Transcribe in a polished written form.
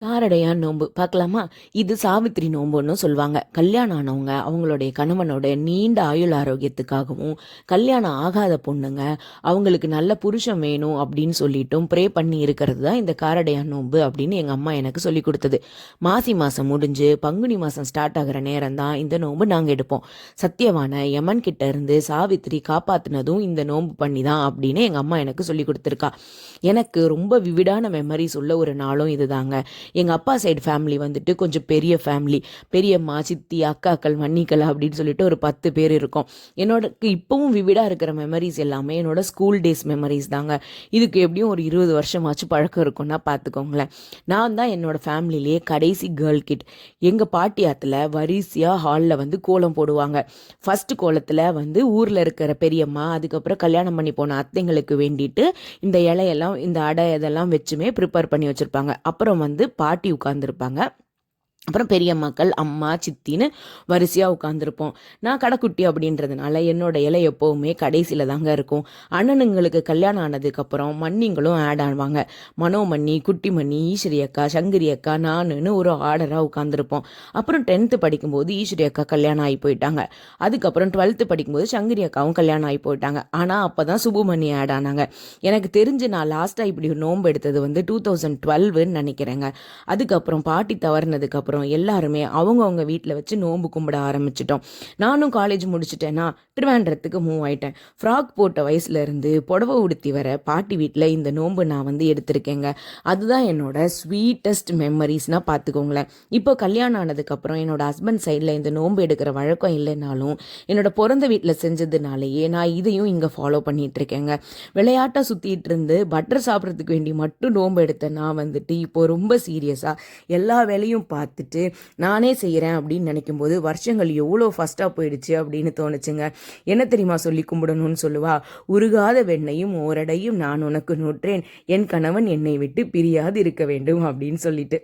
காரடையான் நோன்பு பார்க்கலாமா? இது சாவித்திரி நோன்புன்னு சொல்லுவாங்க. கல்யாணம் ஆனவங்க அவங்களுடைய கணவனோட நீண்ட ஆயுள் ஆரோக்கியத்துக்காகவும், கல்யாணம் ஆகாத பொண்ணுங்க அவங்களுக்கு நல்ல புருஷன் வேணும் அப்படின்னு சொல்லிட்டும் ப்ரே பண்ணி இருக்கிறது தான் இந்த காரடையான் நோன்பு அப்படின்னு எங்கள் அம்மா எனக்கு சொல்லி கொடுத்தது. மாசி மாதம் முடிஞ்சு பங்குனி மாதம் ஸ்டார்ட் ஆகிற நேரம் தான் இந்த நோன்பு நாங்கள் எடுப்போம். சத்தியவான யமன் கிட்ட இருந்து சாவித்திரி காப்பாற்றினதும் இந்த நோன்பு பண்ணி தான் அப்படின்னு எங்கள் அம்மா எனக்கு சொல்லி கொடுத்துருக்கா. எனக்கு ரொம்ப விவிடான மெமரிஸ் உள்ள ஒரு நாளும் இதுதாங்க. எங்கள் அப்பா சைடு ஃபேமிலி வந்துட்டு கொஞ்சம் பெரிய ஃபேமிலி. பெரியம்மா, சித்தி, அக்காக்கள், மன்னிக்கள் அப்படின்னு சொல்லிட்டு ஒரு 10 பேர் இருக்கோம். என்னோட இப்போவும் விவிடாக இருக்கிற மெமரிஸ் எல்லாமே என்னோட ஸ்கூல் டேஸ் மெமரிஸ் தாங்க. இதுக்கு எப்படியும் ஒரு 20 வருஷமாச்சும் பழக்கம் இருக்கும்னா பார்த்துக்கோங்களேன். நான் தான் என்னோட ஃபேமிலிலேயே கடைசி கேர்ள் கிட். எங்கள் பாட்டியாத்தில் வரிசையாக ஹாலில் வந்து கோலம் போடுவாங்க. ஃபஸ்ட்டு கோலத்தில் வந்து ஊரில் இருக்கிற பெரியம்மா, அதுக்கப்புறம் கல்யாணம் பண்ணி போன அத்தைங்களுக்கு வேண்டிட்டு இந்த இலையெல்லாம் இந்த அடை இதெல்லாம் வச்சுமே ப்ரிப்பேர் பண்ணி வச்சுருப்பாங்க. அப்புறம் வந்து பாட்டி உட்காந்துருப்பாங்க. அப்புறம் பெரியம்மாக்கள், அம்மா, சித்தின்னு வரிசையாக உட்காந்துருப்போம். நான் கடைக்குட்டி அப்படின்றதுனால என்னோட இலை எப்போவுமே கடைசியில் தாங்க இருக்கும். அண்ணனுங்களுக்கு கல்யாணம் ஆனதுக்கப்புறம் மன்னிங்களும் ஆட் ஆவாங்க. மனோமன்னி, குட்டிமணி, ஈஸ்வரி அக்கா, சங்கரி அக்கா, நானுன்னு ஒரு ஆர்டராக உட்காந்துருப்போம். அப்புறம் 10th படிக்கும்போது ஈஸ்வரி அக்கா கல்யாணம் ஆகி போயிட்டாங்க. அதுக்கப்புறம் 12th படிக்கும்போது சங்கரி அக்காவும் கல்யாணம் ஆகி போயிட்டாங்க. ஆனால் அப்போ தான் சுபுமணி ஆட் ஆனாங்க. எனக்கு தெரிஞ்சு நான் லாஸ்ட்டாக இப்படி ஒரு நோன்பு எடுத்தது வந்து 2012ன்னு நினைக்கிறேங்க. அதுக்கப்புறம் பாட்டி தவறினதுக்கப்புறம் எல்லாருமே அவங்கவுங்க வீட்டில் வச்சு நோன்பு கும்பிட ஆரம்பிச்சிட்டோம். நானும் காலேஜ் முடிச்சுட்டேன்னா திருவேண்டரத்துக்கு மூவ் ஆயிட்டேன். ஃப்ராக் போட்ட வயசுல இருந்து புடவை உடுத்தி வர பாட்டி வீட்டில் இந்த நோன்பு நான் வந்து எடுத்திருக்கேங்க. அதுதான் என்னோட ஸ்வீட்டஸ்ட் மெமரிஸ்னால் பார்த்துக்கோங்களேன். இப்போ கல்யாணம் ஆனதுக்கப்புறம் என்னோட ஹஸ்பண்ட் சைடில் இந்த நோன்பு எடுக்கிற வழக்கம் இல்லைனாலும் என்னோட பிறந்த வீட்டில் செஞ்சதுனாலேயே நான் இதையும் இங்கே ஃபாலோ பண்ணிட்டு இருக்கேங்க. விளையாட்டாக சுற்றிட்டு இருந்து பட்டர் சாப்பிட்றதுக்கு வேண்டி மட்டும் நோன்பு எடுத்தேன். நான் வந்துட்டு இப்போ ரொம்ப சீரியஸாக எல்லா வேலையும் பார்த்துட்டு நானே செய்கிறேன் அப்படின்னு நினைக்கும் போது வருஷங்கள் எவ்வளோ ஃபஸ்ட்டாக போயிடுச்சு அப்படின்னு தோணுச்சுங்க. என்ன தெரியுமா சொல்லி கும்பிடணும்னு சொல்லுவா? உருகாத வெண்ணையும் ஓரடையும் நான் உனக்கு நோற்றேன், என் கணவன் என்னை விட்டு பிரியாது இருக்க வேண்டும் அப்படின்னு சொல்லிட்டு.